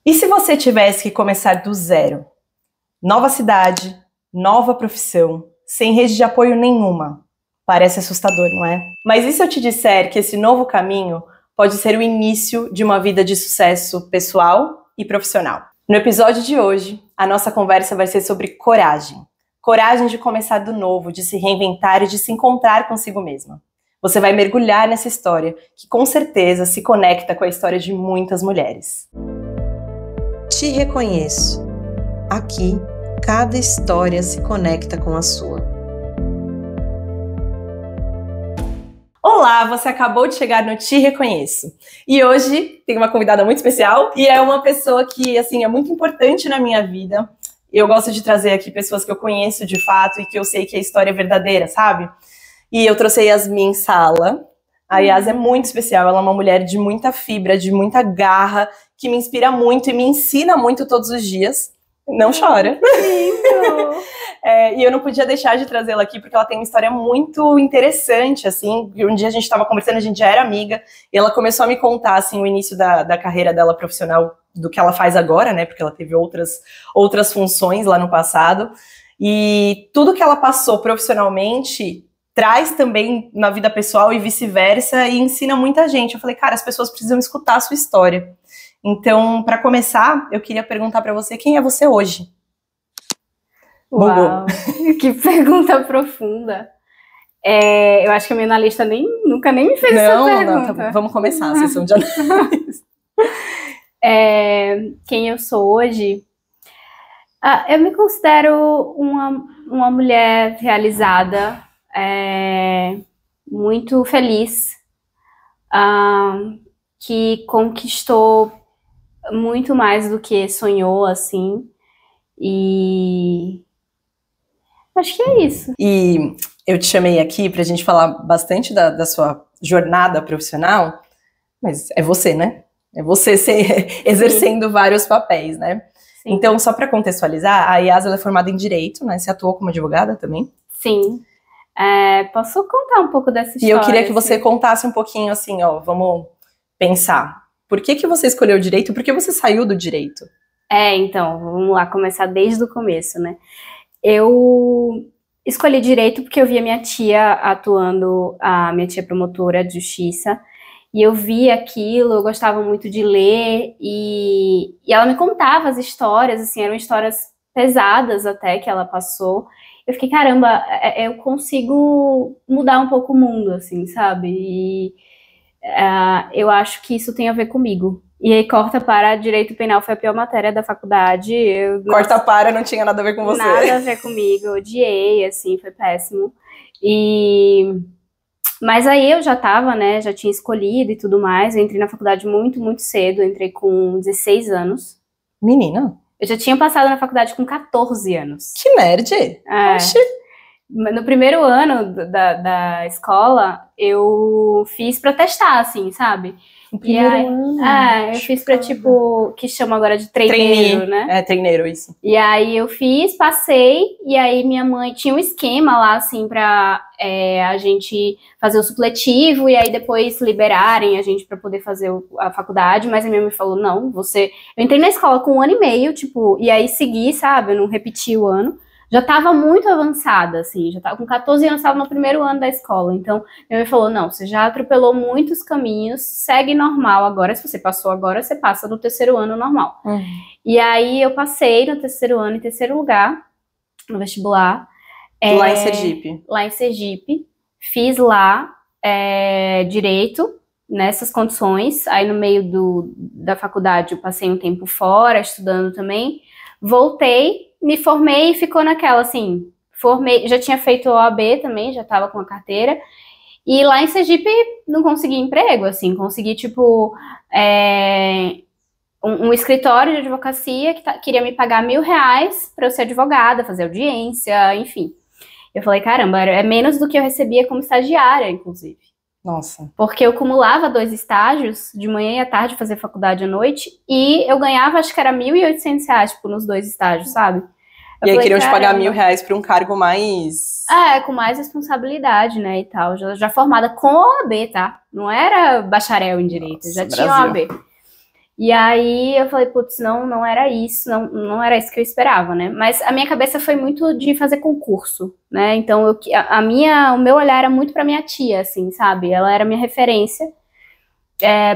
E se você tivesse que começar do zero? Nova cidade, nova profissão, sem rede de apoio nenhuma. Parece assustador, não é? Mas e se eu te disser que esse novo caminho pode ser o início de uma vida de sucesso pessoal e profissional? No episódio de hoje, a nossa conversa vai ser sobre coragem. Coragem de começar do novo, de se reinventar e de se encontrar consigo mesma. Você vai mergulhar nessa história, que com certeza se conecta com a história de muitas mulheres. Te reconheço. Aqui, cada história se conecta com a sua. Olá, você acabou de chegar no Te Reconheço. E hoje tem uma convidada muito especial e é uma pessoa que, assim, é muito importante na minha vida. Eu gosto de trazer aqui pessoas que eu conheço de fato e que eu sei que a história é verdadeira, sabe? E eu trouxe a Yasmin Sala. A Yas é muito especial, ela é uma mulher de muita fibra, de muita garra, que me inspira muito e me ensina muito todos os dias. Não chora. E eu não podia deixar de trazê-la aqui, porque ela tem uma história muito interessante, assim. Um dia a gente estava conversando, a gente já era amiga, e ela começou a me contar, assim, o início da carreira dela profissional, do que ela faz agora, né, porque ela teve outras funções lá no passado. E tudo que ela passou profissionalmente traz também na vida pessoal e vice-versa, e ensina muita gente. Eu falei, cara, as pessoas precisam escutar a sua história. Então, para começar, eu queria perguntar para você, quem é você hoje? Uau, que pergunta profunda. Eu acho que a minha analista nunca nem me fez essa pergunta. Não, tá, vamos começar a sessão de análise. Quem eu sou hoje? Eu me considero uma mulher realizada, muito feliz, que conquistou muito mais do que sonhou, assim, e acho que é isso. E eu te chamei aqui pra gente falar bastante da sua jornada profissional, mas é você, né? É você exercendo vários papéis, né? Sim. Então, só para contextualizar, a Yas, ela é formada em Direito, né? Você atuou como advogada também? Sim. Posso contar um pouco dessa história? E eu queria que você contasse um pouquinho, assim, ó, vamos pensar. Por que você escolheu o Direito? Por que você saiu do Direito? Então, vamos lá, começar desde o começo, né? Eu escolhi Direito porque eu via minha tia atuando, a minha tia promotora de justiça, e eu via aquilo, eu gostava muito de ler, e ela me contava as histórias, assim, eram histórias pesadas até que ela passou. Eu fiquei, caramba, eu consigo mudar um pouco o mundo, assim, sabe? E eu acho que isso tem a ver comigo. E aí, corta para Direito Penal foi a pior matéria da faculdade. Corta para não tinha nada a ver com você. Nada a ver comigo, eu odiei, assim, foi péssimo. Mas aí eu já tava, né, já tinha escolhido e tudo mais. Eu entrei na faculdade muito, muito cedo, eu entrei com 16 anos. Menina. Eu já tinha passado na faculdade com 14 anos. Que nerd! Oxi. No primeiro ano da escola, eu fiz pra testar, assim, sabe? No primeiro ano? Eu fiz pra, tipo, que chama agora de treineiro, né? Treineiro, isso. E aí eu fiz, passei, e aí minha mãe tinha um esquema lá, assim, pra a gente fazer o supletivo, e aí depois liberarem a gente pra poder fazer a faculdade, mas a minha mãe falou, não, você... Eu entrei na escola com 1 ano e meio, tipo, e aí segui, sabe? Eu não repeti o ano. Já estava muito avançada, assim, já tava com 14 anos, estava no primeiro ano da escola. Então, minha mãe falou, não, você já atropelou muitos caminhos, segue normal agora. Se você passou agora, você passa no terceiro ano normal. E aí, eu passei no terceiro ano, em terceiro lugar, no vestibular. Lá em Sergipe? Lá em Sergipe. Fiz lá Direito, nessas condições. Aí, no meio da faculdade, eu passei um tempo fora, estudando também. Voltei. Me formei e ficou naquela, assim, já tinha feito OAB também, já tava com a carteira, e lá em Sergipe não consegui emprego, assim, consegui, tipo, um escritório de advocacia que queria me pagar R$1.000 pra eu ser advogada, fazer audiência, enfim. Eu falei, caramba, é menos do que eu recebia como estagiária, inclusive. Nossa. Porque eu acumulava 2 estágios, de manhã e à tarde, fazer faculdade à noite, e eu ganhava, acho que era R$1.800, tipo, nos 2 estágios, sabe? E aí queriam te pagar R$1.000 por um cargo mais... com mais responsabilidade, né, e tal. Já formada com OAB, tá? Não era bacharel em Direito, já tinha OAB. E aí eu falei, putz, não era isso, não era isso que eu esperava, né? Mas a minha cabeça foi muito de fazer concurso, né? Então o meu olhar era muito pra minha tia, assim, sabe? Ela era minha referência,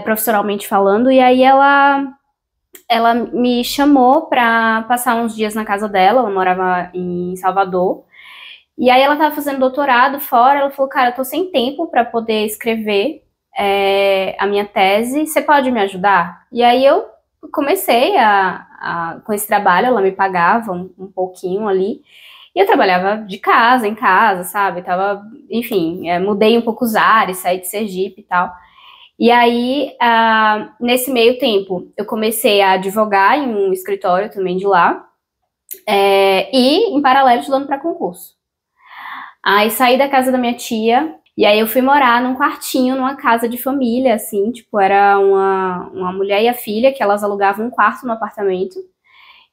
profissionalmente falando, e aí ela me chamou pra passar uns dias na casa dela, ela morava em Salvador, e aí ela tava fazendo doutorado fora, ela falou, cara, eu tô sem tempo pra poder escrever a minha tese, você pode me ajudar? E aí eu comecei com esse trabalho, ela me pagava um pouquinho ali, e eu trabalhava de casa, em casa, sabe? Enfim, mudei um pouco os ares, saí de Sergipe e tal. E aí, nesse meio tempo, eu comecei a advogar em um escritório também de lá, e em paralelo estudando para concurso. Aí saí da casa da minha tia, e aí eu fui morar num quartinho, numa casa de família, assim, tipo, era uma mulher e a filha, que elas alugavam um quarto no apartamento,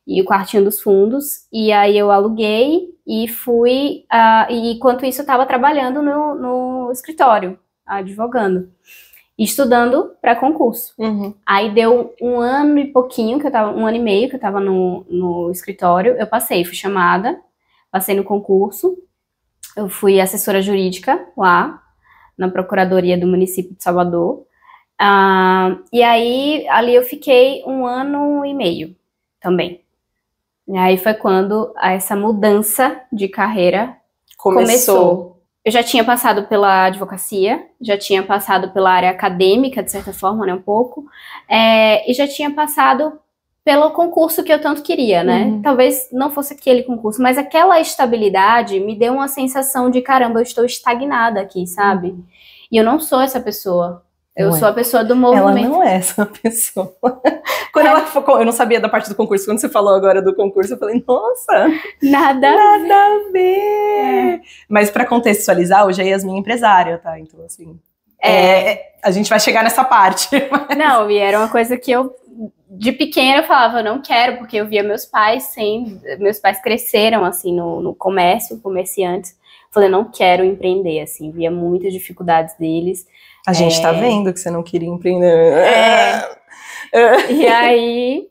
e o quartinho dos fundos, e aí eu aluguei e fui, e enquanto isso eu estava trabalhando no escritório, advogando, e estudando para concurso. Uhum. Aí deu um ano e pouquinho, um ano e meio que eu estava no escritório, eu fui chamada, passei no concurso, eu fui assessora jurídica lá, na Procuradoria do município de Salvador. E aí, ali eu fiquei um ano e meio também. E aí foi quando essa mudança de carreira começou. Eu já tinha passado pela advocacia, já tinha passado pela área acadêmica, de certa forma, né, um pouco, e já tinha passado pelo concurso que eu tanto queria, né? Uhum. Talvez não fosse aquele concurso, mas aquela estabilidade me deu uma sensação de, caramba, eu estou estagnada aqui, sabe? Uhum. E eu não sou essa pessoa. Eu sou a pessoa do movimento. Ela não é essa pessoa. Quando eu não sabia da parte do concurso, quando você falou agora do concurso, eu falei, nossa, nada a ver. Mas para contextualizar, hoje a Yasmin é empresária, tá? Então, assim, a gente vai chegar nessa parte. Mas... Não, e era uma coisa que eu, de pequena, eu falava, eu não quero, porque eu via meus pais cresceram, assim, no comércio, comerciantes. Falei, não quero empreender, assim, via muitas dificuldades deles. A gente tá vendo que você não queria empreender. E aí...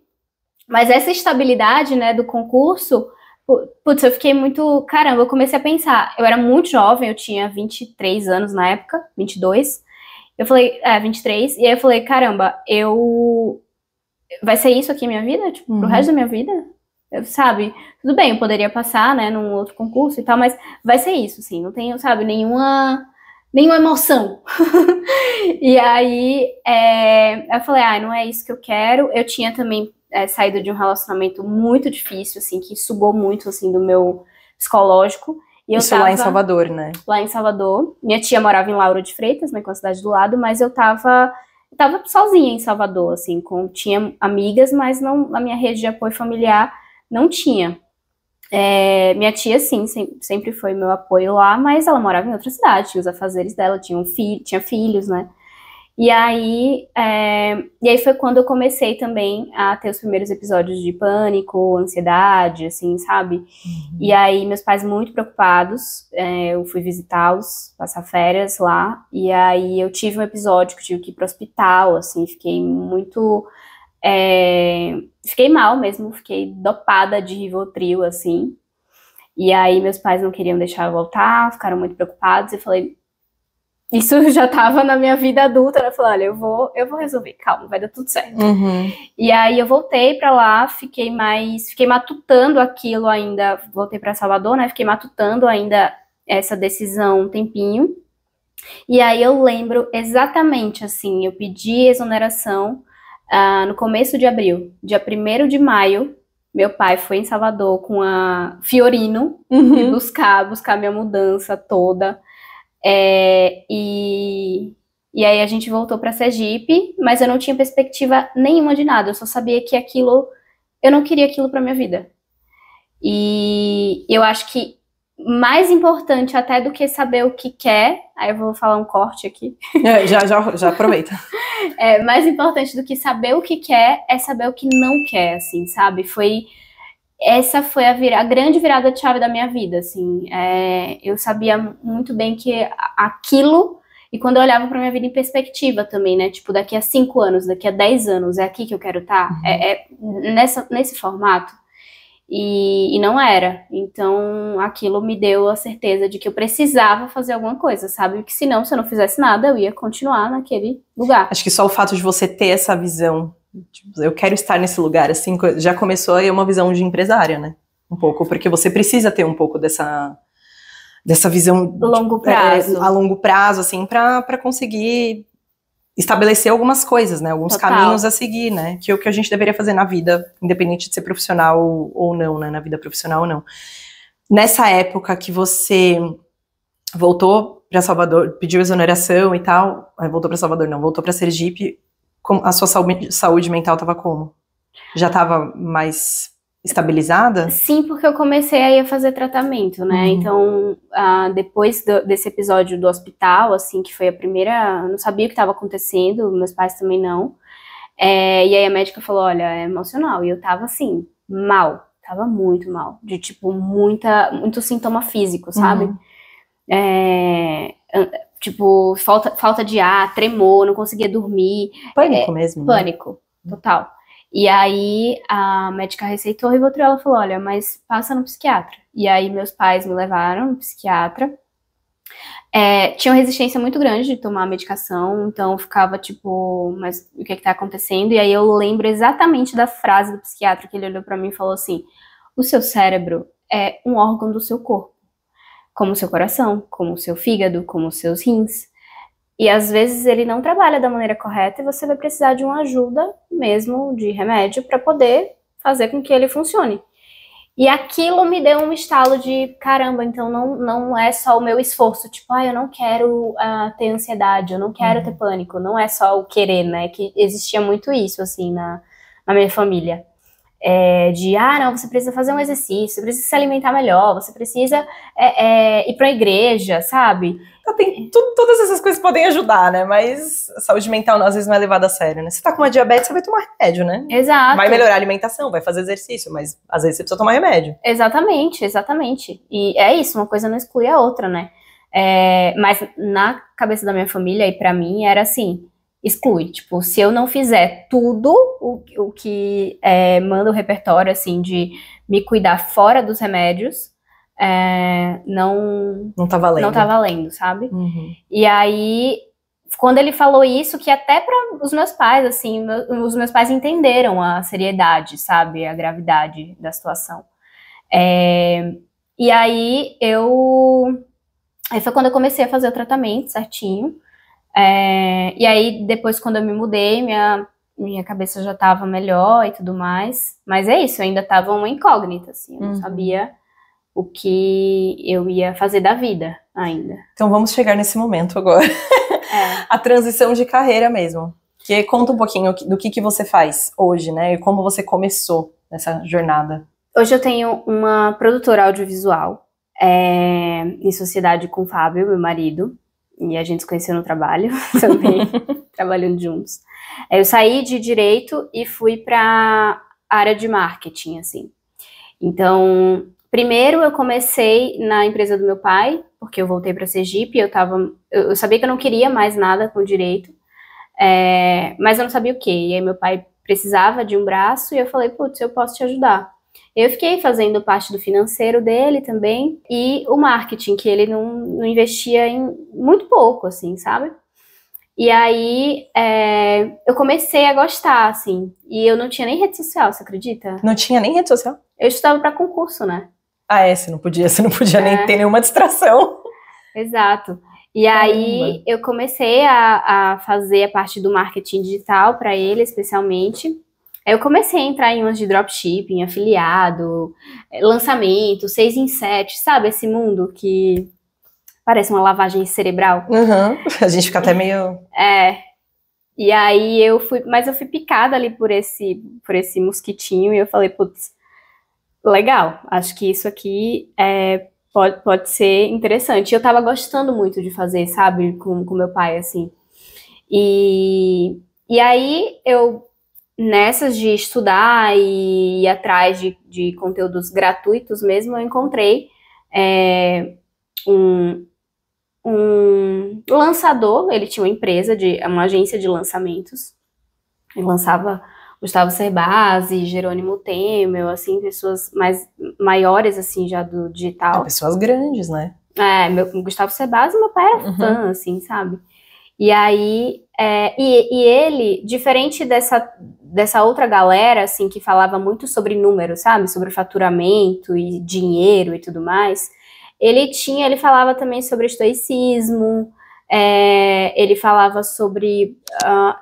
Mas essa estabilidade, né, do concurso, putz, eu fiquei muito... Caramba, eu comecei a pensar. Eu era muito jovem, eu tinha 23 anos na época, 22. Eu falei, 23. E aí eu falei, caramba, vai ser isso aqui a minha vida? Tipo, pro resto da minha vida? Sabe? Tudo bem, eu poderia passar, né, num outro concurso e tal, mas vai ser isso, assim. Não tenho, sabe, nenhuma emoção. E aí, eu falei, não é isso que eu quero. Eu tinha também saído de um relacionamento muito difícil, assim, que sugou muito, assim, do meu psicológico. E eu lá em Salvador, né? Lá em Salvador. Minha tia morava em Lauro de Freitas, né, com a cidade do lado, mas eu tava sozinha em Salvador, assim, tinha amigas, mas não, a minha rede de apoio familiar não tinha. Minha tia, sim, sempre foi meu apoio lá, mas ela morava em outra cidade, tinha os afazeres dela, tinha filhos, né? E aí foi quando eu comecei também a ter os primeiros episódios de pânico, ansiedade, assim, sabe? Uhum. E aí meus pais muito preocupados, eu fui visitá-los, passar férias lá, e aí eu tive um episódio que eu tive que ir pro hospital, assim, fiquei muito... fiquei mal mesmo, fiquei dopada de Rivotril, assim. E aí meus pais não queriam deixar eu voltar, ficaram muito preocupados, e eu falei... Isso já tava na minha vida adulta, né? Eu falei, olha, eu vou resolver, calma, vai dar tudo certo. Uhum. E aí eu voltei pra lá, fiquei matutando aquilo ainda, voltei pra Salvador, né? Fiquei matutando ainda essa decisão um tempinho. E aí eu lembro exatamente, assim, eu pedi exoneração no começo de abril, dia 1º de maio, meu pai foi em Salvador com a Fiorino, me buscar minha mudança toda. E aí a gente voltou para Sergipe, mas eu não tinha perspectiva nenhuma de nada, eu só sabia que eu não queria aquilo para minha vida. E eu acho que mais importante até do que saber o que quer, aí eu vou falar um corte aqui. Já aproveita. Mais importante do que saber o que quer é saber o que não quer, assim, sabe? Essa foi a grande virada de chave da minha vida, assim. Eu sabia muito bem que aquilo E quando eu olhava pra minha vida em perspectiva também, né? Tipo, daqui a 5 anos, daqui a 10 anos, é aqui que eu quero estar? Nesse formato? E não era. Então, aquilo me deu a certeza de que eu precisava fazer alguma coisa, sabe? Que senão, se eu não fizesse nada, eu ia continuar naquele lugar. Acho que só o fato de você ter essa visão, tipo, eu quero estar nesse lugar, assim, já começou aí uma visão de empresária, né? Um pouco, porque você precisa ter um pouco dessa visão Longo prazo. a longo prazo, assim, para conseguir estabelecer algumas coisas, né? Alguns Total. caminhos a seguir, né? Que é o que a gente deveria fazer na vida, independente de ser profissional ou não, né? Na vida profissional ou não. Nessa época que você voltou para Salvador, pediu exoneração e tal, voltou para Salvador, não, voltou para Sergipe, a sua saúde mental estava como? Já estava mais estabilizada? Sim, porque eu comecei aí a fazer tratamento, né? Então, depois desse episódio do hospital, assim, que foi a primeira, eu não sabia o que estava acontecendo, meus pais também não. E aí a médica falou, olha, é emocional. E eu tava assim, mal, tava muito mal, de tipo, muito sintoma físico, sabe? Tipo, falta de ar, tremor, não conseguia dormir. Pânico mesmo. Pânico, total. E aí a médica receitou Rivotril, ela falou, olha, mas passa no psiquiatra. E aí meus pais me levaram no psiquiatra. Tinha uma resistência muito grande de tomar a medicação, então ficava tipo, mas o que é que tá acontecendo? E aí eu lembro exatamente da frase do psiquiatra, que ele olhou pra mim e falou assim, o seu cérebro é um órgão do seu corpo, como o seu coração, como o seu fígado, como os seus rins. E às vezes ele não trabalha da maneira correta e você vai precisar de uma ajuda mesmo, de remédio, para poder fazer com que ele funcione. E aquilo me deu um estalo de, caramba, então não é só o meu esforço, tipo, eu não quero ter ansiedade, eu não quero ter pânico, não é só o querer, né, que existia muito isso, assim, na minha família. Não, você precisa fazer um exercício, você precisa se alimentar melhor, você precisa ir pra igreja, sabe? Tem todas essas coisas podem ajudar, né? Mas a saúde mental às vezes não é levada a sério, né? Você tá com uma diabetes, você vai tomar remédio, né? Exato. Vai melhorar a alimentação, vai fazer exercício, mas às vezes você precisa tomar remédio. Exatamente. E é isso, uma coisa não exclui a outra, né? Mas na cabeça da minha família e pra mim era assim, exclui. Tipo, se eu não fizer tudo o que manda o repertório, assim, de me cuidar fora dos remédios, não tá valendo. Não tá valendo, sabe? E aí, quando ele falou isso, que até para os meus pais, assim, os meus pais entenderam a seriedade, sabe? A gravidade da situação. E aí, aí foi quando eu comecei a fazer o tratamento certinho. E aí, depois, quando eu me mudei, minha cabeça já tava melhor e tudo mais. Mas é isso, eu ainda tava uma incógnita, assim, eu não sabia o que eu ia fazer da vida ainda. Então vamos chegar nesse momento agora. A transição de carreira mesmo. Que conta um pouquinho do que você faz hoje, né? E como você começou nessa jornada. Hoje eu tenho uma produtora audiovisual em sociedade com o Fábio, meu marido. E a gente se conheceu no trabalho também, trabalhando juntos. Eu saí de direito e fui para a área de marketing, assim. Então, primeiro eu comecei na empresa do meu pai, porque eu voltei para Sergipe, eu sabia que eu não queria mais nada com direito, mas eu não sabia o quê. E aí meu pai precisava de um braço e eu falei, putz, eu posso te ajudar. Eu fiquei fazendo parte do financeiro dele também e o marketing, que ele não investia em muito pouco, assim, sabe? E aí eu comecei a gostar, assim, e eu não tinha nem rede social, você acredita? Não tinha nem rede social? Eu estudava para concurso, né? Você não podia nem ter nenhuma distração. Exato. E aí eu comecei a fazer a parte do marketing digital para ele, especialmente. Eu comecei a entrar em umas de dropshipping, afiliado, lançamento, 6 em 7, sabe? Esse mundo que parece uma lavagem cerebral. A gente fica até meio... E aí eu fui picada ali por esse mosquitinho e eu falei, putz, legal, acho que isso aqui pode ser interessante. Eu tava gostando muito de fazer, sabe? Com meu pai, assim. E aí eu... Nessas de estudar e ir atrás de conteúdos gratuitos mesmo, eu encontrei um um lançador, ele tinha uma empresa, uma agência de lançamentos. Ele lançava Gustavo Cerbasi, Jerônimo Temel, assim, pessoas maiores, assim, já do digital. Pessoas grandes, né? Gustavo Cerbasi, meu pai era fã, assim, sabe? E aí, e ele, diferente dessa outra galera, assim, que falava muito sobre números, sabe? Sobre faturamento e dinheiro e tudo mais, ele falava também sobre estoicismo, ele falava sobre,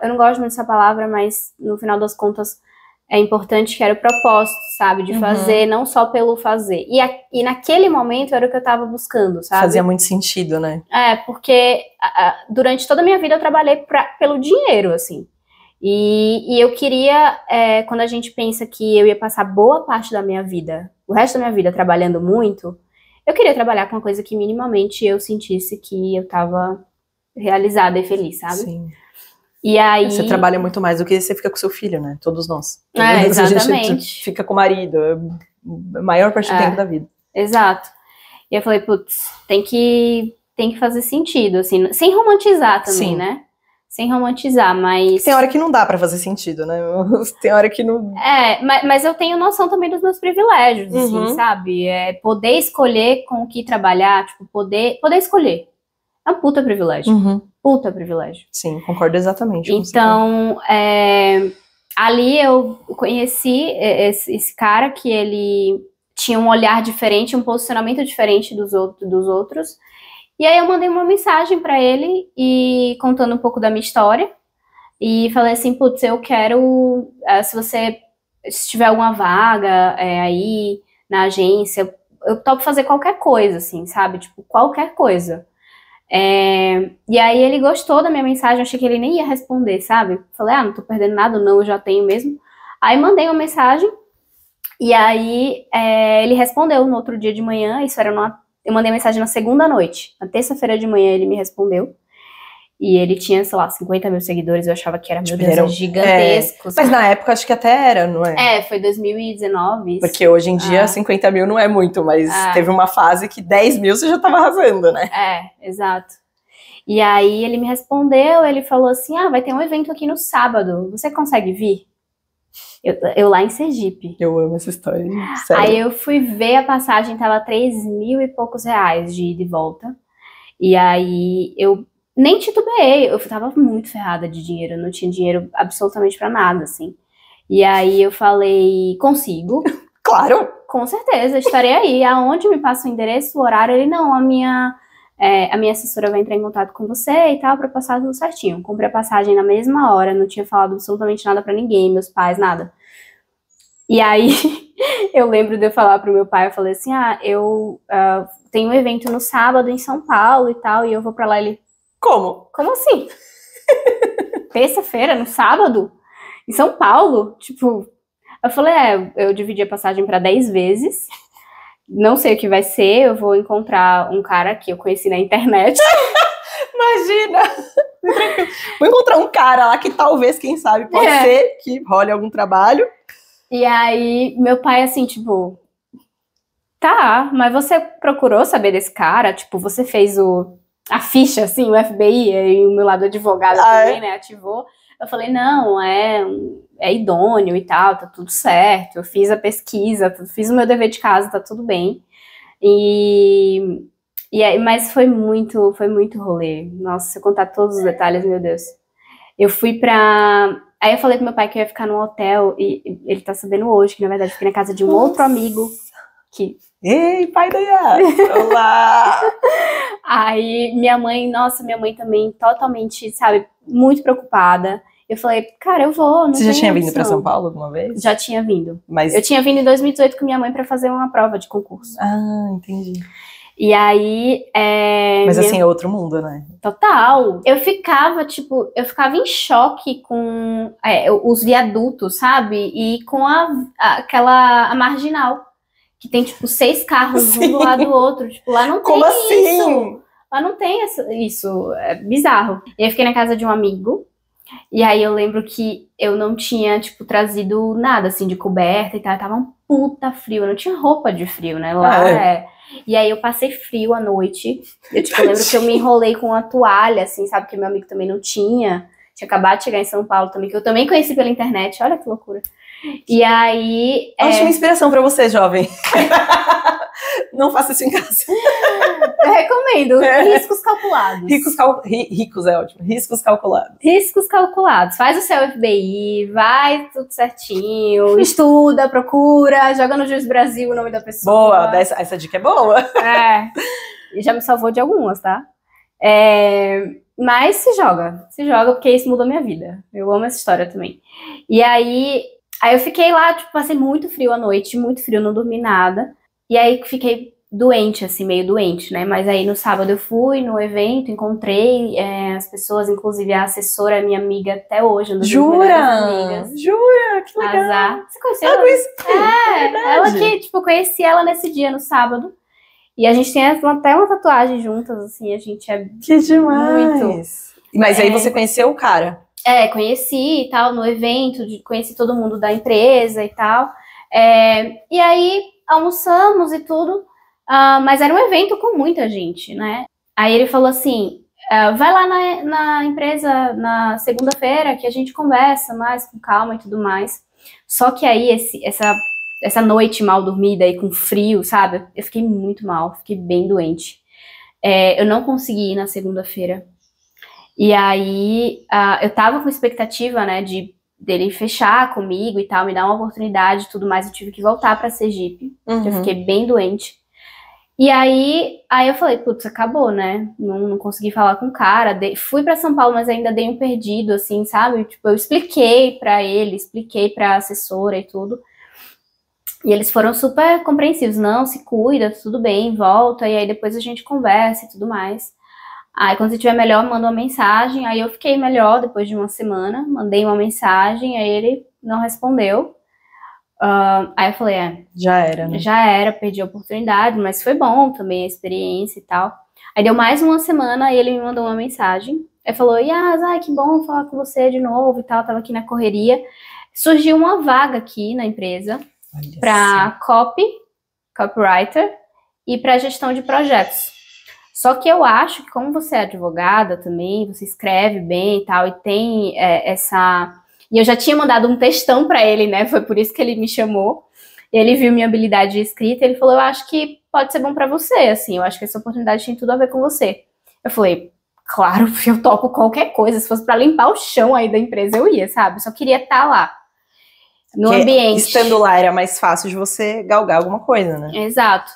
eu não gosto muito dessa palavra, mas no final das contas é importante, que era o propósito, sabe? De fazer, não só pelo fazer. E naquele momento era o que eu tava buscando, sabe? Fazia muito sentido, né? Porque durante toda a minha vida eu trabalhei pelo dinheiro, assim. E eu queria, quando a gente pensa que eu ia passar boa parte da minha vida, o resto da minha vida trabalhando muito, eu queria trabalhar com uma coisa que minimamente eu sentisse que eu tava realizada e fez, sabe? Sim. E aí... Você trabalha muito mais do que você fica com seu filho, né? Todos nós. Exatamente. A gente fica com o marido, a maior parte do tempo da vida. Exato. E eu falei, putz, tem que fazer sentido, assim, sem romantizar também, Sim. né? Sem romantizar, mas... Tem hora que não dá pra fazer sentido, né? Tem hora que não... mas eu tenho noção também dos meus privilégios, assim, sabe? Poder escolher com o que trabalhar, tipo, poder escolher. É um puta privilégio. Puta privilégio. Sim, concordo exatamente com você. Então, ali eu conheci esse cara que ele tinha um olhar diferente, um posicionamento diferente dos outros. E aí eu mandei uma mensagem pra ele, e contando um pouco da minha história. E falei assim, putz, eu quero, se tiver alguma vaga aí na agência, eu topo fazer qualquer coisa, assim, sabe? Tipo, qualquer coisa. E aí ele gostou da minha mensagem, achei que ele nem ia responder, sabe? Falei, não tô perdendo nada, não, eu já tenho mesmo. Aí mandei uma mensagem, e aí ele respondeu no outro dia de manhã, eu mandei mensagem na segunda noite. Na terça-feira de manhã ele me respondeu. E ele tinha, sei lá, 50 mil seguidores, eu achava que era, meu Deus, era gigantesco. Mas na época acho que até era, não é? Foi 2019. Isso. Porque hoje em dia 50 mil não é muito, mas teve uma fase que 10 mil você já tava arrasando, né? Exato. E aí ele me respondeu, ele falou assim, vai ter um evento aqui no sábado, você consegue vir? Eu lá em Sergipe. Eu amo essa história, sério. Aí eu fui ver a passagem, tava 3 mil e poucos reais de ida e volta. E aí eu nem titubeei, eu tava muito ferrada de dinheiro, eu não tinha dinheiro absolutamente pra nada, assim. E aí eu falei, consigo. Claro! Com certeza, estarei aí. Aonde me passa o endereço, o horário? Ele, não, a minha assessora vai entrar em contato com você e tal, pra passar tudo certinho. Comprei a passagem na mesma hora, não tinha falado absolutamente nada pra ninguém, meus pais, nada. E aí, eu lembro de eu falar pro meu pai, eu falei assim, eu tenho um evento no sábado em São Paulo e tal, e eu vou pra lá. Ele, como? Como assim? Terça-feira, no sábado? Em São Paulo? Tipo, eu falei, eu dividi a passagem pra 10 vezes, não sei o que vai ser, eu vou encontrar um cara que eu conheci na internet. Imagina! Vou encontrar um cara lá que talvez, quem sabe, pode ser que role algum trabalho. E aí, meu pai, assim, tipo, tá, mas você procurou saber desse cara? Tipo, você fez a ficha, assim, o FBI, e o meu lado advogado também, né, ativou. Eu falei, não, é idôneo e tal, tá tudo certo, eu fiz a pesquisa, fiz o meu dever de casa, tá tudo bem. Mas foi muito rolê. Nossa, se eu contar todos os detalhes, meu Deus. Eu fui Aí eu falei pro meu pai que eu ia ficar num hotel, e ele tá sabendo hoje que, na verdade, eu fiquei na casa de um outro amigo que... Ei, pai da Yas! Olá! Aí minha mãe também totalmente, sabe, muito preocupada. Eu falei, cara, eu vou, não. Você já tinha vindo pra São Paulo alguma vez? Já tinha vindo. Mas... Eu tinha vindo em 2018 com minha mãe pra fazer uma prova de concurso. Entendi. E aí... Mas assim, é outro mundo, né? Total. Eu ficava em choque com os viadutos, sabe? E com a marginal. Que tem, tipo, 6 carros um do lado do outro. Tipo, lá não tem Como assim? isso. Lá não tem isso. É bizarro. E eu fiquei na casa de um amigo. E aí eu lembro que eu não tinha, tipo, trazido nada, assim, de coberta e tal. Tava um puta frio, eu não tinha roupa de frio, né? Lá E aí eu passei frio à noite. Eu lembro que eu me enrolei com uma toalha, assim, sabe? Que meu amigo também não tinha. Tinha acabado de chegar em São Paulo também, que eu também conheci pela internet. Olha que loucura. E aí... Ótima inspiração pra você, jovem. Não faça isso em casa. Eu recomendo. Riscos calculados. Ricos é ótimo. Riscos calculados. Riscos calculados. Faz o seu FBI, vai tudo certinho, estuda, procura, joga no Juiz Brasil o nome da pessoa. Boa, essa dica é boa. E já me salvou de algumas, tá? Mas se joga, porque isso mudou minha vida. Eu amo essa história também. E aí eu fiquei lá, tipo, passei muito frio à noite, muito frio, não dormi nada. E aí fiquei doente, assim, meio doente, né? Mas aí no sábado eu fui no evento, encontrei as pessoas, inclusive a assessora, minha amiga até hoje. Jura? Jura? Que legal. Azar. Você conheceu ela? Ela que, tipo, eu conheci ela nesse dia, no sábado. E a gente tem até uma tatuagem juntas, assim, a gente é que demais. Muito. Mas aí você conheceu o cara? Conheci e tal, no evento, conheci todo mundo da empresa e tal. E aí almoçamos e tudo, mas era um evento com muita gente, né? Aí ele falou assim, vai lá na empresa na segunda-feira que a gente conversa mais com calma e tudo mais. Só que aí essa noite mal dormida e com frio, sabe? Eu fiquei muito mal, fiquei bem doente. Eu não consegui ir na segunda-feira. E aí eu tava com expectativa, né, dele fechar comigo e tal, me dar uma oportunidade e tudo mais. Eu tive que voltar pra Sergipe, eu fiquei bem doente. E aí eu falei, putz, acabou, né? Não consegui falar com o cara. Fui pra São Paulo, mas ainda dei um perdido, assim, sabe? Tipo, eu expliquei pra ele, expliquei pra assessora e tudo. E eles foram super compreensivos. Não, se cuida, tudo bem, volta. E aí depois a gente conversa e tudo mais. Aí quando você estiver melhor, manda uma mensagem. Aí eu fiquei melhor depois de uma semana. Mandei uma mensagem, aí ele não respondeu. Aí eu falei, já era, né? Já era, perdi a oportunidade, mas foi bom também a experiência e tal. Aí deu mais uma semana e ele me mandou uma mensagem. Aí falou, Yas, que bom falar com você de novo e tal, tava aqui na correria. Surgiu uma vaga aqui na empresa para copywriter e para gestão de projetos. Só que eu acho que como você é advogada também, você escreve bem e tal, e tem E eu já tinha mandado um textão para ele, né? Foi por isso que ele me chamou. Ele viu minha habilidade de escrita e ele falou, eu acho que pode ser bom para você, assim, eu acho que essa oportunidade tem tudo a ver com você. Eu falei, claro, eu topo qualquer coisa, se fosse para limpar o chão aí da empresa, eu ia, sabe? Eu só queria estar lá, no ambiente. Estando lá era mais fácil de você galgar alguma coisa, né? Exato.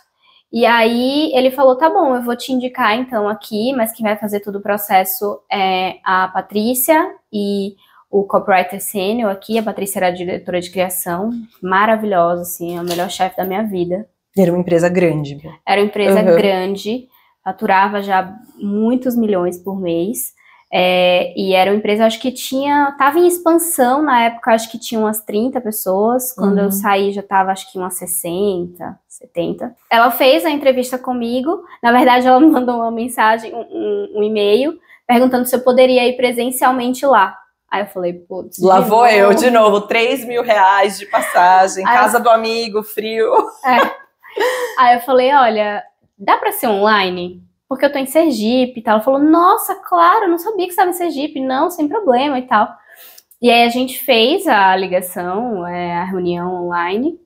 E aí ele falou, tá bom, eu vou te indicar então aqui, mas quem vai fazer todo o processo é a Patrícia e o copywriter sênior aqui. A Patrícia era a diretora de criação, maravilhosa, assim, a melhor chefe da minha vida. Era uma empresa grande. Era uma empresa grande, faturava já muitos milhões por mês. E era uma empresa, acho que tava em expansão na época, acho que tinha umas 30 pessoas. Quando eu saí já tava, acho que umas 60, 70. Ela fez a entrevista comigo. Na verdade, ela me mandou uma mensagem, um e-mail, perguntando se eu poderia ir presencialmente lá. Aí eu falei, putz, lá vou eu de novo, 3 mil reais de passagem, casa do amigo, frio. Aí eu falei, olha, dá pra ser online? Porque eu tô em Sergipe e tal. Ela falou, nossa, claro, eu não sabia que você estava em Sergipe. Não, sem problema e tal. E aí a gente fez a ligação, a reunião online.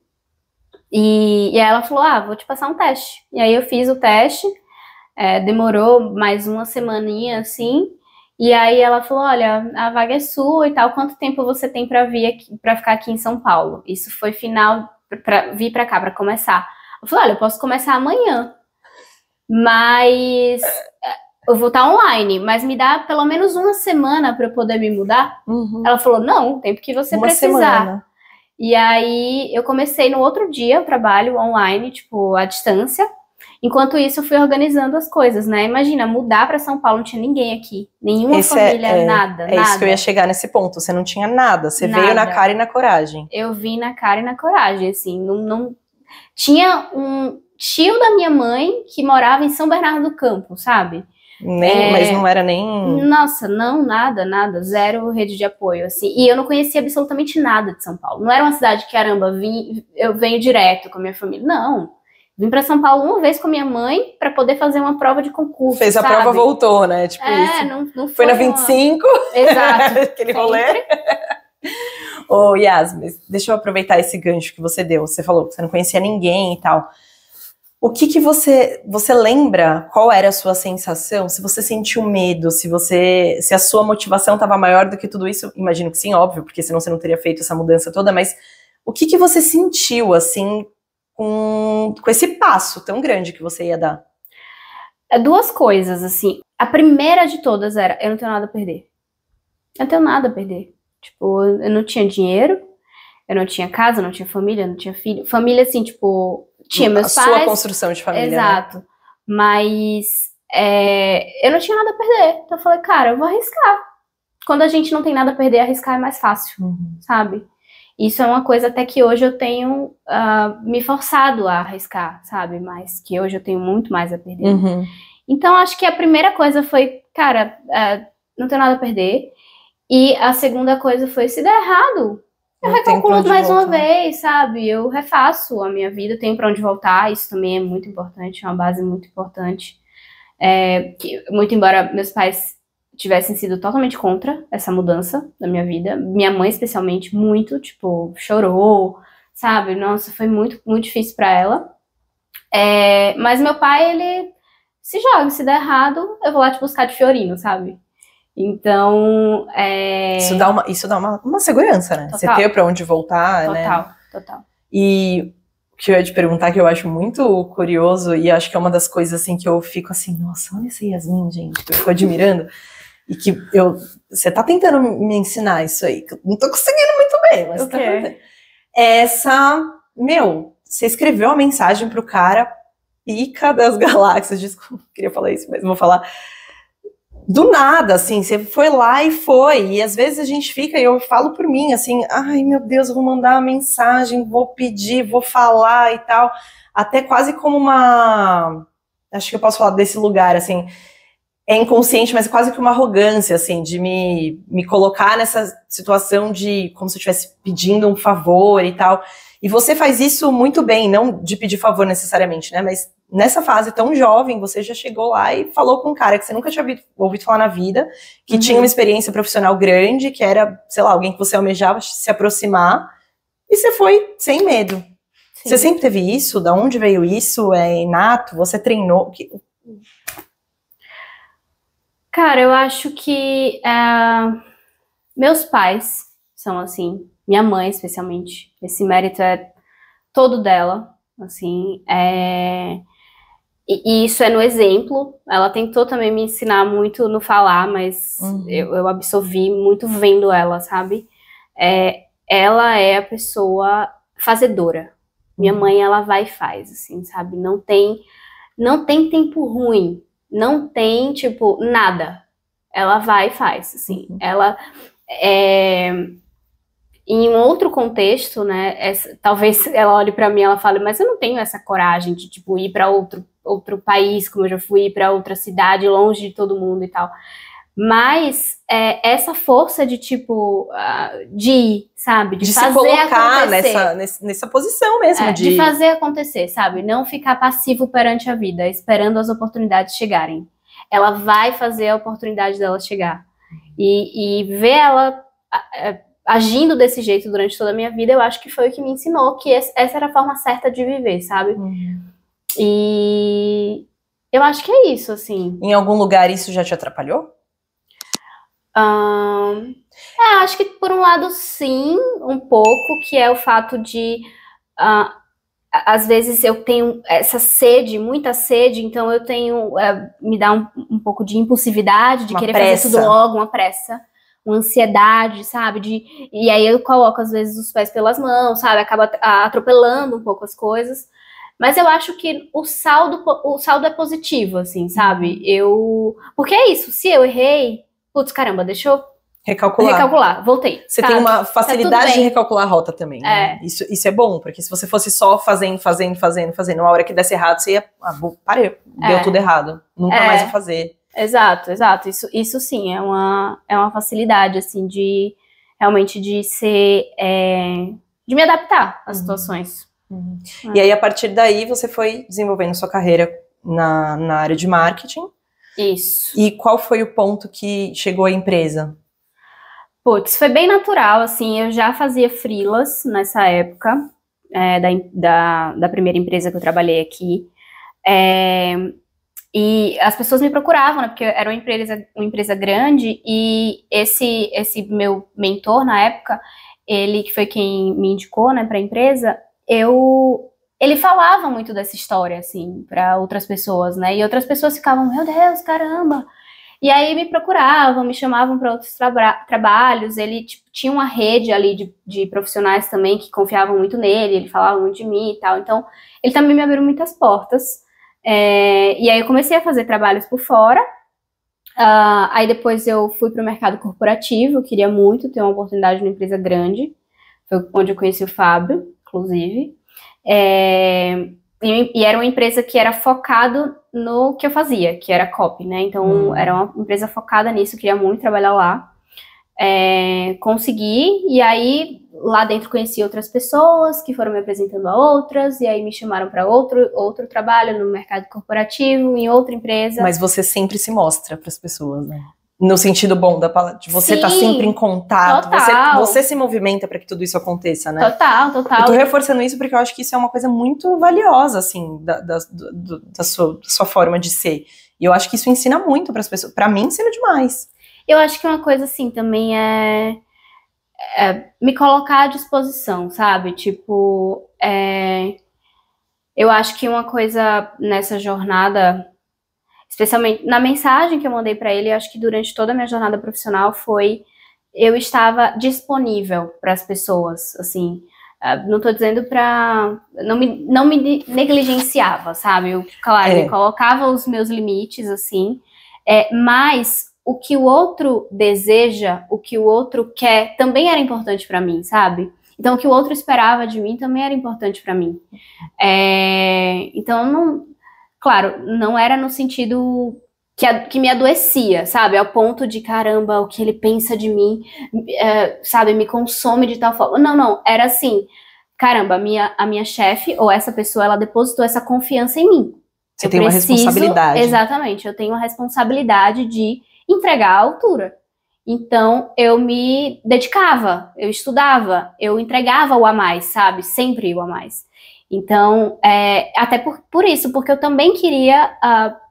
E aí ela falou, vou te passar um teste. E aí eu fiz o teste, demorou mais uma semaninha, assim. E aí ela falou, olha, a vaga é sua e tal. Quanto tempo você tem pra vir aqui, pra ficar aqui em São Paulo? Isso foi final, pra vir pra cá, pra começar. Eu falei, olha, eu posso começar amanhã. Mas eu vou estar online, mas me dá pelo menos uma semana para eu poder me mudar. Ela falou, não, o tempo que você precisar. Semana. E aí eu comecei no outro dia o trabalho online, tipo, à distância. Enquanto isso eu fui organizando as coisas, né? Imagina, mudar para São Paulo, não tinha ninguém aqui, nenhuma família, nada. É isso que eu ia chegar nesse ponto, você não tinha nada, você veio na cara e na coragem. Eu vim na cara e na coragem, assim, não tinha um tio da minha mãe que morava em São Bernardo do Campo, sabe? Mas não era nem... Nossa, não, nada, zero rede de apoio, assim. E eu não conhecia absolutamente nada de São Paulo. Não era uma cidade que, caramba, eu venho direto com a minha família. Não. Vim pra São Paulo uma vez com a minha mãe pra poder fazer uma prova de concurso, Fez a prova, voltou, né? Tipo isso. Não foi na 25. Exato. Aquele rolê. Ô, Yasmin, deixa eu aproveitar esse gancho que você deu. Você falou que você não conhecia ninguém e tal. O que você lembra? Qual era a sua sensação? Se você sentiu medo, se a sua motivação estava maior do que tudo isso? Imagino que sim, óbvio, porque senão você não teria feito essa mudança toda, mas o que você sentiu, assim, com esse passo tão grande que você ia dar? Duas coisas, assim. A primeira de todas era, eu não tenho nada a perder. Eu não tenho nada a perder. Tipo, eu não tinha dinheiro, eu não tinha casa, não tinha família, não tinha filho. Família, assim, tipo... Tinha meus pais. A sua construção de família. Exato. Né? Mas eu não tinha nada a perder. Então eu falei, cara, eu vou arriscar. Quando a gente não tem nada a perder, arriscar é mais fácil, sabe? Isso é uma coisa até que hoje eu tenho me forçado a arriscar, sabe? Mas que hoje eu tenho muito mais a perder. Então acho que a primeira coisa foi, cara, não tenho nada a perder. E a segunda coisa foi, se der errado, eu recalculo mais uma vez, sabe? Eu refaço a minha vida, tenho pra onde voltar, isso também é muito importante, é uma base muito importante. Muito embora meus pais tivessem sido totalmente contra essa mudança na minha vida, minha mãe especialmente, muito, tipo, chorou, sabe? Nossa, foi muito, muito difícil pra ela. Mas meu pai, ele se joga, se der errado, eu vou lá te buscar de Fiorino, sabe? Então, Isso dá uma segurança, né? Total. Você ter pra onde voltar, né? Total. E o que eu ia te perguntar, que eu acho muito curioso, e acho que é uma das coisas, assim, que eu fico assim, nossa, olha essa Yasmin, gente, que eu fico admirando, e que você tá tentando me ensinar isso aí, que eu não tô conseguindo muito bem, mas tá você escreveu a mensagem pro cara, pica das galáxias, desculpa, queria falar isso, mas vou falar... Do nada, assim, você foi lá e foi, e às vezes a gente fica, e eu falo por mim, assim, ai meu Deus, eu vou mandar uma mensagem, vou pedir, vou falar e tal, até quase como acho que eu posso falar desse lugar, assim, é inconsciente, mas quase que uma arrogância, assim, de me colocar nessa situação de, como se eu estivesse pedindo um favor e tal, e você faz isso muito bem, não de pedir favor necessariamente, né, mas nessa fase tão jovem, você já chegou lá e falou com um cara que você nunca tinha ouvido falar na vida, que tinha uma experiência profissional grande, que era, sei lá, alguém que você almejava se aproximar, e você foi sem medo. Sim. Você sempre teve isso? Da onde veio isso? É inato? Você treinou? Cara, eu acho que meus pais são assim, minha mãe especialmente, esse mérito é todo dela, assim, E isso é no exemplo. Ela tentou também me ensinar muito no falar, mas eu absorvi muito vendo ela, sabe? Ela é a pessoa fazedora. Minha mãe, ela vai e faz, assim, sabe? Não tem tempo ruim. Não tem, tipo, nada. Ela vai e faz, assim. Ela em um outro contexto, né? Talvez ela olhe pra mim e ela fale, mas eu não tenho essa coragem de, tipo, ir pra outro país, como eu já fui, para outra cidade, longe de todo mundo e tal. Mas essa força de, tipo, de ir, sabe? De fazer se colocar acontecer. nessa posição mesmo. De fazer acontecer, sabe? Não ficar passivo perante a vida, esperando as oportunidades chegarem. Ela vai fazer a oportunidade dela chegar. E ver ela agindo desse jeito durante toda a minha vida, eu acho que foi o que me ensinou que essa era a forma certa de viver, sabe? E eu acho que é isso, assim. Em algum lugar isso já te atrapalhou? Acho que por um lado sim, um pouco, que é o fato de às vezes eu tenho essa sede, muita sede, então eu tenho, me dá um pouco de impulsividade, de querer fazer tudo logo, uma pressa, uma ansiedade, sabe? E aí eu coloco às vezes os pés pelas mãos, sabe? Acaba atropelando um pouco as coisas. Mas eu acho que o saldo é positivo, assim, sabe? Porque é isso, se eu errei, putz, caramba, deixa eu recalcular, voltei. Você tem uma facilidade de recalcular a rota também, né? Isso é bom, porque se você fosse só fazendo, uma hora que desse errado, você ia, parei, deu tudo errado, nunca mais vou fazer. Exato, exato. Isso sim, é uma facilidade, assim, de realmente de ser, de me adaptar às situações. E aí, a partir daí, você foi desenvolvendo sua carreira na área de marketing. Isso. E qual foi o ponto que chegou à empresa? Putz, foi bem natural, assim, eu já fazia freelas nessa época, da primeira empresa que eu trabalhei aqui. E as pessoas me procuravam, né, porque era uma empresa grande, e esse meu mentor na época, ele que foi quem me indicou, né, para a empresa, ele falava muito dessa história, assim, para outras pessoas, né, e outras pessoas ficavam, meu Deus, caramba. E aí me procuravam, me chamavam para outros trabalhos, ele tipo, tinha uma rede ali de profissionais também que confiavam muito nele, ele falava muito de mim e tal, então ele também me abriu muitas portas. E aí eu comecei a fazer trabalhos por fora, aí depois eu fui para o mercado corporativo, eu queria muito ter uma oportunidade numa empresa grande, foi onde eu conheci o Fábio, inclusive, e era uma empresa que era focado no que eu fazia, que era copy, né, então era uma empresa focada nisso, eu queria muito trabalhar lá. Consegui, e aí lá dentro conheci outras pessoas que foram me apresentando a outras, e aí me chamaram para outro trabalho no mercado corporativo, em outra empresa. Mas você sempre se mostra para as pessoas, né? No sentido bom da palavra, de você estar sempre em contato, você se movimenta para que tudo isso aconteça, né? Total. Eu tô reforçando isso porque eu acho que isso é uma coisa muito valiosa, assim, da sua forma de ser. E eu acho que isso ensina muito para as pessoas. Para mim, ensina demais. Eu acho que uma coisa, assim, também é me colocar à disposição, sabe? Tipo, eu acho que uma coisa nessa jornada, especialmente na mensagem que eu mandei pra ele, eu acho que durante toda a minha jornada profissional eu estava disponível para as pessoas, assim. Não tô dizendo pra... Não me negligenciava, sabe? Eu, claro, me colocava os meus limites, assim, mas o que o outro deseja, o que o outro quer, também era importante para mim, sabe? Então, o que o outro esperava de mim também era importante para mim. Então, claro, não era no sentido que me adoecia, sabe? Ao ponto de, caramba, o que ele pensa de mim, sabe, me consome de tal forma. Não, era assim, caramba, a minha chefe, ou essa pessoa, ela depositou essa confiança em mim. Você tem uma responsabilidade. Exatamente, eu tenho uma responsabilidade de entregar à altura. Então, eu me dedicava, eu estudava, eu entregava o a mais, sabe? Sempre o a mais. Então, até por isso, porque eu também queria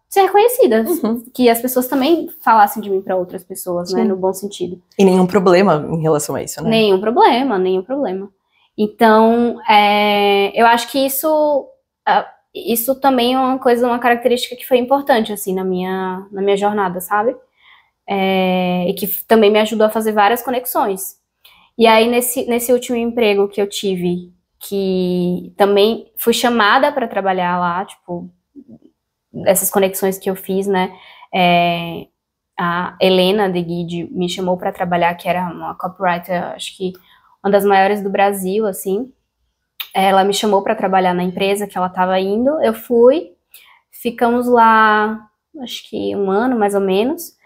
ser reconhecida, que as pessoas também falassem de mim para outras pessoas, né? No bom sentido. E nenhum problema em relação a isso, né? Nenhum problema. Então, eu acho que isso também é uma característica que foi importante, assim, na minha jornada, sabe? E que também me ajudou a fazer várias conexões. E aí, nesse último emprego que eu tive, que também fui chamada para trabalhar lá, tipo, essas conexões que eu fiz, né? A Helena de Guide me chamou para trabalhar, que era uma copywriter, acho que uma das maiores do Brasil, assim. Ela me chamou para trabalhar na empresa que ela estava indo, eu fui, ficamos lá, acho que 1 ano, mais ou menos,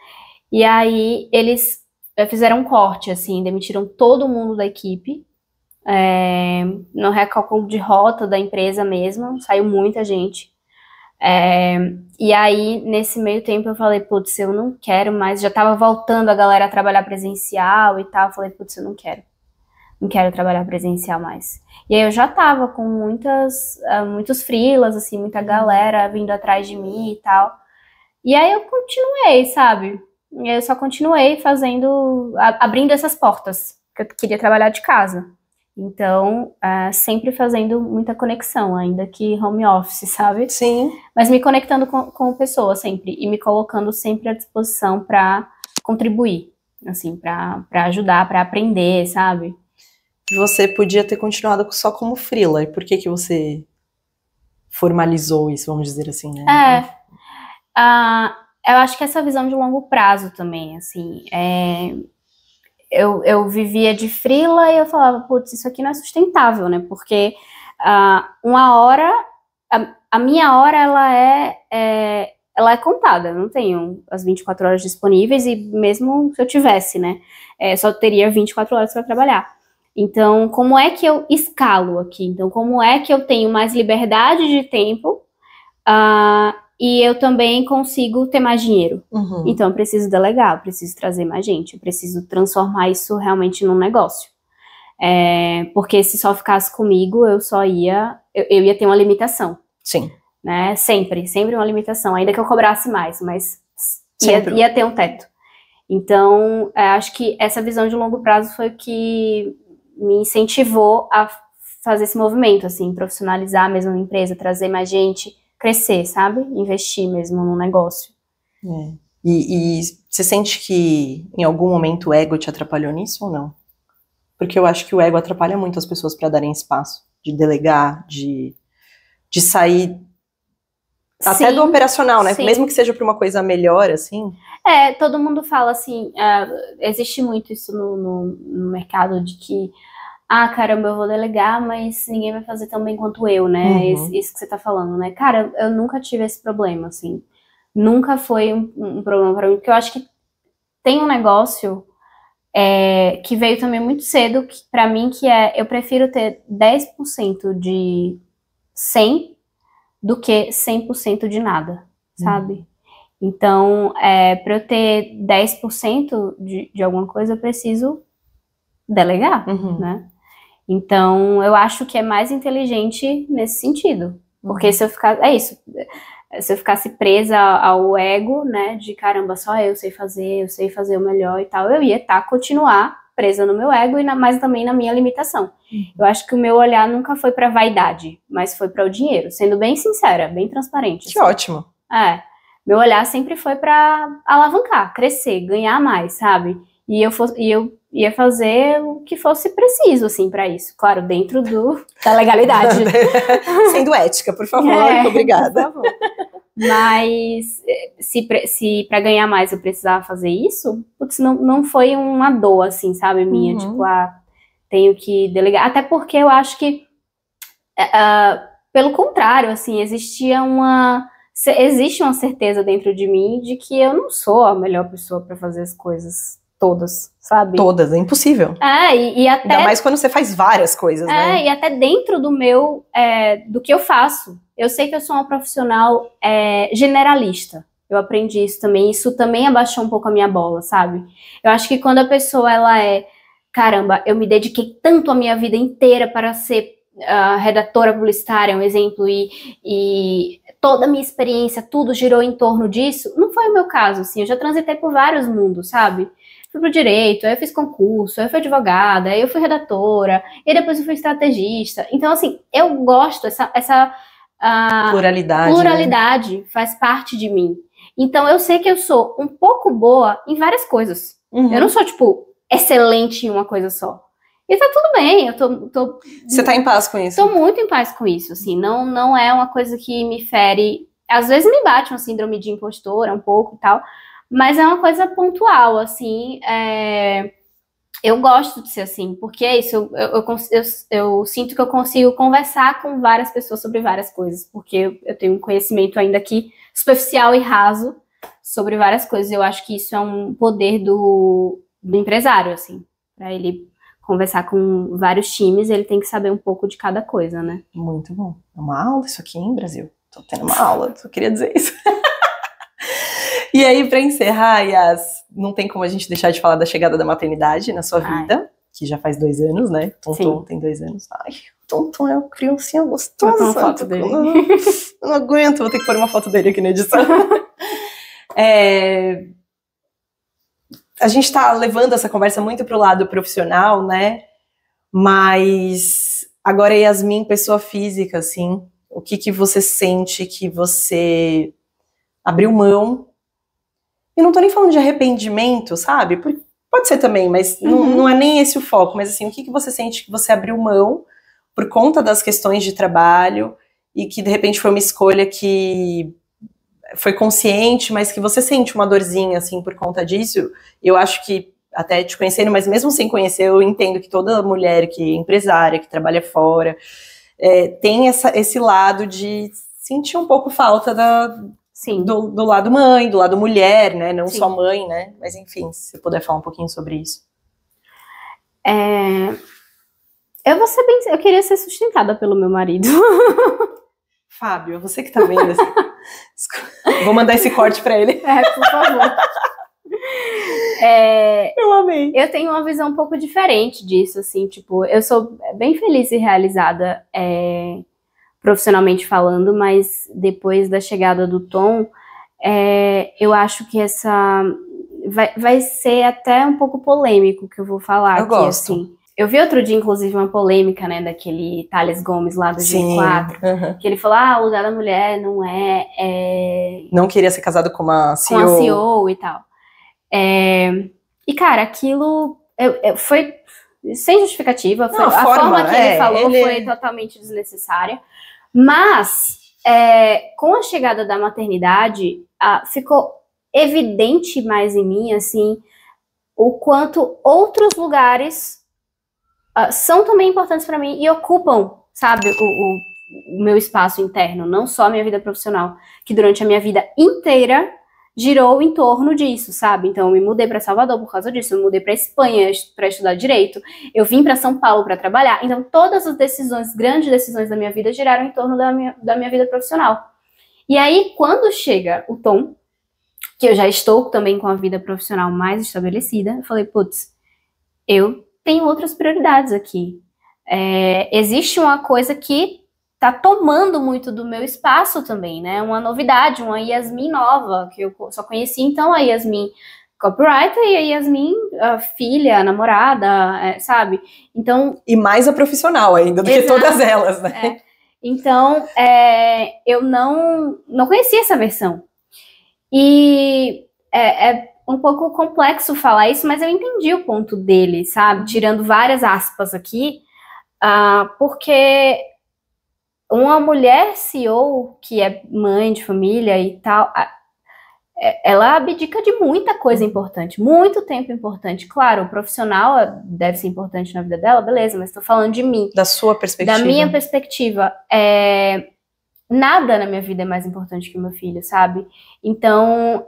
e aí eles fizeram um corte, assim, demitiram todo mundo da equipe, no recálculo de rota da empresa mesmo, saiu muita gente, e aí, nesse meio tempo, eu falei, putz, eu não quero mais, já tava voltando a galera a trabalhar presencial e tal, eu falei, putz, eu não quero trabalhar presencial mais. E aí eu já tava com muitos freelas, assim, muita galera vindo atrás de mim e tal. E aí eu continuei, sabe? E aí eu só continuei abrindo essas portas, porque eu queria trabalhar de casa. Então, sempre fazendo muita conexão, ainda que home office, sabe? Sim. Mas me conectando com pessoas sempre, e me colocando sempre à disposição para contribuir, assim, para ajudar, para aprender, sabe? Você podia ter continuado só como freela, e por que você formalizou isso, vamos dizer assim, né? Eu acho que essa visão de longo prazo também, assim, eu vivia de freela e eu falava, putz, isso aqui não é sustentável, né, porque uma hora, a minha hora, ela ela é contada, eu não tenho as 24 horas disponíveis, e mesmo se eu tivesse, né, só teria 24 horas para trabalhar. Então, como é que eu escalo aqui? Então, como é que eu tenho mais liberdade de tempo e eu também consigo ter mais dinheiro? Então, eu preciso delegar, eu preciso trazer mais gente, eu preciso transformar isso realmente num negócio. Porque se só ficasse comigo, eu ia ter uma limitação. Sim. Né? Sempre uma limitação, ainda que eu cobrasse mais, mas ia ter um teto. Então, acho que essa visão de longo prazo foi o que me incentivou a fazer esse movimento, assim, profissionalizar mesmo a empresa, trazer mais gente, crescer, sabe? Investir mesmo no negócio. E você sente que em algum momento o ego te atrapalhou nisso ou não? Porque eu acho que o ego atrapalha muito as pessoas para darem espaço, de delegar, de sair até do operacional, né? Sim. Mesmo que seja para uma coisa melhor, assim. Todo mundo fala assim, existe muito isso no mercado de que, caramba, eu vou delegar, mas ninguém vai fazer tão bem quanto eu, né? Isso que você tá falando, né? Cara, eu nunca tive esse problema, assim. Nunca foi um problema para mim, porque eu acho que tem um negócio que veio também muito cedo, para mim, que eu prefiro ter 10% de 100 do que 100% de nada, sabe? Então, para eu ter 10% de alguma coisa, eu preciso delegar, né? Então, eu acho que é mais inteligente nesse sentido. Porque se eu ficar... Se eu ficasse presa ao ego, né, de caramba, só eu sei fazer o melhor e tal, eu ia continuar presa no meu ego, mas também na minha limitação. Eu acho que o meu olhar nunca foi pra vaidade, mas foi para o dinheiro, sendo bem sincera, bem transparente. Que assim. Ótimo. Meu olhar sempre foi pra alavancar, crescer, ganhar mais, sabe? E eu ia fazer o que fosse preciso, assim, pra isso. Claro, dentro da legalidade. Sendo ética, por favor, obrigada. Por favor. Mas se para ganhar mais eu precisava fazer isso, putz, não foi uma dor, assim, sabe, minha, tipo, tenho que delegar. Até porque eu acho que, pelo contrário, assim, existe uma certeza dentro de mim de que eu não sou a melhor pessoa para fazer as coisas todas, sabe? Todas, é impossível. E até... Ainda mais quando você faz várias coisas, né? E até dentro do que eu faço. Eu sei que eu sou uma profissional generalista. Eu aprendi isso também abaixou um pouco a minha bola, sabe? Eu acho que quando a pessoa, caramba, eu me dediquei tanto a minha vida inteira para ser redatora publicitária, um exemplo, e toda a minha experiência, tudo girou em torno disso. Não foi o meu caso, assim, eu já transitei por vários mundos, sabe? Fui pro direito, aí eu fiz concurso, aí eu fui advogada, aí eu fui redatora, e depois eu fui estrategista. Então, assim, eu gosto, essa pluralidade, né? Faz parte de mim. Então, eu sei que eu sou um pouco boa em várias coisas. Eu não sou, tipo, excelente em uma coisa só. E tá tudo bem, eu tô... Você tá em paz com isso? Tô muito em paz com isso, assim, não é uma coisa que me fere. Às vezes me bate uma síndrome de impostora, um pouco e tal, mas é uma coisa pontual, assim, eu gosto de ser assim, porque é isso, eu sinto que eu consigo conversar com várias pessoas sobre várias coisas, porque eu tenho um conhecimento ainda aqui superficial e raso sobre várias coisas. Eu acho que isso é um poder do empresário, assim, pra ele conversar com vários times, ele tem que saber um pouco de cada coisa, né? Muito bom. É uma aula isso aqui, hein, Brasil? Tô tendo uma aula, só queria dizer isso. E aí, pra encerrar, Yas, não tem como a gente deixar de falar da chegada da maternidade na sua vida, que já faz 2 anos, né? Tonton tem 2 anos. Ai, Tonton é uma criancinha gostosa. Uma foto dele. Eu não aguento, vou ter que pôr uma foto dele aqui na edição. A gente tá levando essa conversa muito pro lado profissional, né? Mas agora, Yasmin, pessoa física, assim, o que você sente que você abriu mão? E não tô nem falando de arrependimento, sabe? Pode ser também, mas não é nem esse o foco. Mas assim, o que você sente que você abriu mão por conta das questões de trabalho e que de repente foi uma escolha que foi consciente, mas que você sente uma dorzinha, assim, por conta disso? Eu acho que, até te conhecendo, mas mesmo sem conhecer, eu entendo que toda mulher que é empresária, que trabalha fora, tem esse lado de sentir um pouco falta Sim. do lado mãe, do lado mulher, né? Não Sim. só mãe, né? Mas enfim, se você puder falar um pouquinho sobre isso. Eu vou ser eu queria ser sustentada pelo meu marido. Fábio, você que tá vendo assim. Vou mandar esse corte pra ele. Por favor. Eu amei. Eu tenho uma visão um pouco diferente disso, assim, tipo, eu sou bem feliz e realizada profissionalmente falando, mas depois da chegada do Tom, eu acho que essa vai ser até um pouco polêmico que eu vou falar Eu aqui, gosto. assim. Eu vi outro dia, inclusive, uma polêmica, né, daquele Thales Gomes lá do G4, que ele falou, o lugar da mulher não não queria ser casado com uma CEO. Com a CEO e tal. E, cara, aquilo foi sem justificativa, a forma que ele falou foi totalmente desnecessária, mas com a chegada da maternidade, ficou evidente mais em mim, assim, o quanto outros lugares são também importantes para mim e ocupam, sabe, o meu espaço interno, não só a minha vida profissional, que durante a minha vida inteira girou em torno disso, sabe? Então, eu me mudei para Salvador por causa disso, eu me mudei para Espanha para estudar direito, eu vim para São Paulo para trabalhar. Então, todas as decisões, grandes decisões da minha vida giraram em torno da minha vida profissional. E aí, quando chega o Tom, que eu já estou também com a vida profissional mais estabelecida, eu falei, putz, eu tenho outras prioridades aqui. Existe uma coisa que tá tomando muito do meu espaço também, né? Uma novidade, uma Yasmin nova, que eu só conheci então a Yasmin copywriter e a Yasmin a filha, a namorada, sabe? Então... E mais a profissional ainda, do que todas elas, né? Então, eu não conhecia essa versão. E é um pouco complexo falar isso, mas eu entendi o ponto dele, sabe? Tirando várias aspas aqui, porque uma mulher CEO que é mãe de família e tal, ela abdica de muita coisa importante, muito tempo importante. Claro, o profissional deve ser importante na vida dela, beleza, mas estou falando de mim. Da sua perspectiva. Da minha perspectiva. Nada na minha vida é mais importante que o meu filho, sabe? Então,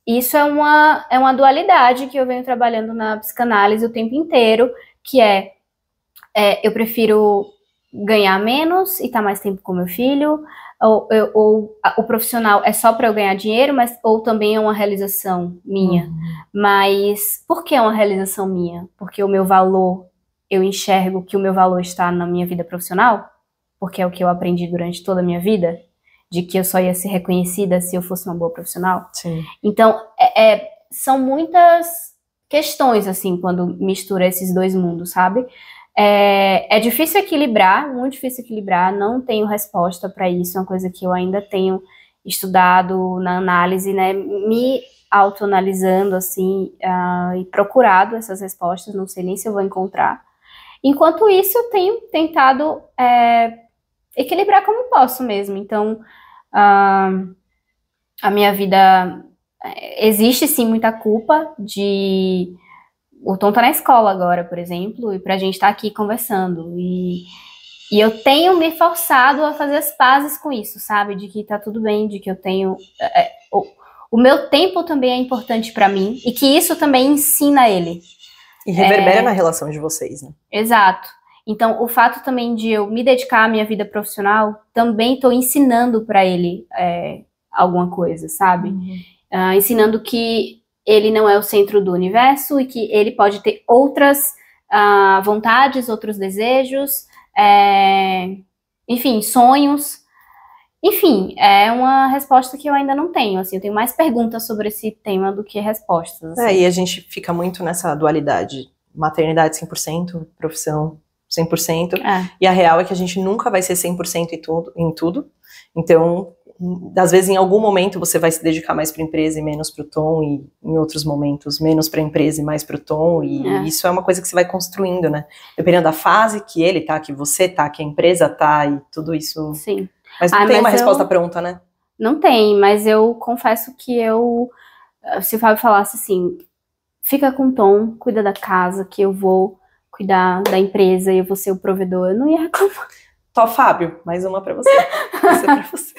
isso é uma dualidade que eu venho trabalhando na psicanálise o tempo inteiro, que eu prefiro ganhar menos e estar mais tempo com meu filho, ou o profissional é só para eu ganhar dinheiro, ou também é uma realização minha. Mas por que é uma realização minha? Porque o meu valor, eu enxergo que o meu valor está na minha vida profissional, porque é o que eu aprendi durante toda a minha vida, de que eu só ia ser reconhecida se eu fosse uma boa profissional. Sim. Então, são muitas questões, assim, quando mistura esses dois mundos, sabe? É difícil equilibrar, muito difícil equilibrar, não tenho resposta para isso, é uma coisa que eu ainda tenho estudado na análise, né, me autoanalisando, assim, e procurado essas respostas, não sei nem se eu vou encontrar. Enquanto isso, eu tenho tentado equilibrar como posso mesmo, então, a minha vida, existe sim muita culpa de... O Tom tá na escola agora, por exemplo, e pra gente estar aqui conversando. E eu tenho me forçado a fazer as pazes com isso, sabe? De que tá tudo bem, de que eu tenho... O meu tempo também é importante pra mim, e que isso também ensina ele. E reverbera na relação de vocês, né? Exato. Então, o fato também de eu me dedicar à minha vida profissional, também tô ensinando pra ele alguma coisa, sabe? Ensinando que ele não é o centro do universo e que ele pode ter outras vontades, outros desejos, enfim, sonhos. Enfim, é uma resposta que eu ainda não tenho, assim, eu tenho mais perguntas sobre esse tema do que respostas. Assim. E a gente fica muito nessa dualidade, maternidade 100%, profissão 100%, e a real é que a gente nunca vai ser 100% em tudo, então... Às vezes, em algum momento, você vai se dedicar mais para a empresa e menos para o Tom, e em outros momentos, menos para a empresa e mais para o Tom, e isso é uma coisa que você vai construindo, né? Dependendo da fase que ele tá, que você tá, que a empresa tá, e tudo isso. Sim. Mas não tem uma resposta pronta, né? Não tem, mas eu confesso que se o Fábio falasse assim, fica com o Tom, cuida da casa, que eu vou cuidar da empresa e eu vou ser o provedor, eu não ia reclamar. Tó, Fábio, mais uma para você. Vai ser para você.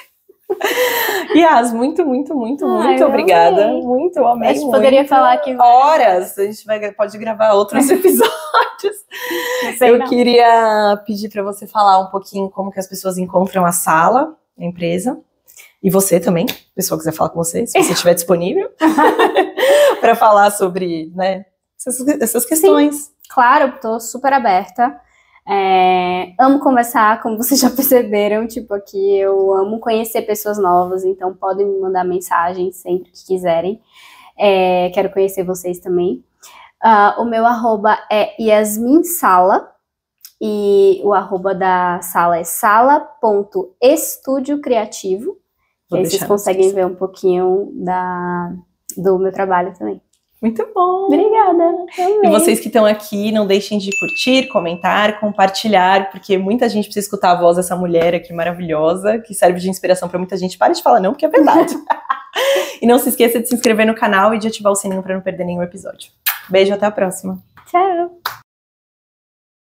Yas, muito obrigada. Amei. Muito, amei. A gente poderia falar aqui horas. A gente pode gravar outros episódios. Eu queria pedir para você falar um pouquinho como que as pessoas encontram a sala, a empresa. E você também, se a pessoa quiser falar com você, se você estiver disponível, para falar sobre, né, essas questões. Sim, claro, estou super aberta. Amo conversar, como vocês já perceberam, tipo, aqui eu amo conhecer pessoas novas, então podem me mandar mensagem sempre que quiserem. Quero conhecer vocês também. O meu arroba é Yasmin Sala, e o arroba da sala é sala.estudiocriativo. Aí vocês conseguem ver um pouquinho do meu trabalho também. Muito bom! Obrigada! E vocês que estão aqui, não deixem de curtir, comentar, compartilhar, porque muita gente precisa escutar a voz dessa mulher aqui maravilhosa, que serve de inspiração para muita gente. Pare de falar não, porque é verdade. E não se esqueça de se inscrever no canal e de ativar o sininho para não perder nenhum episódio. Beijo, até a próxima. Tchau!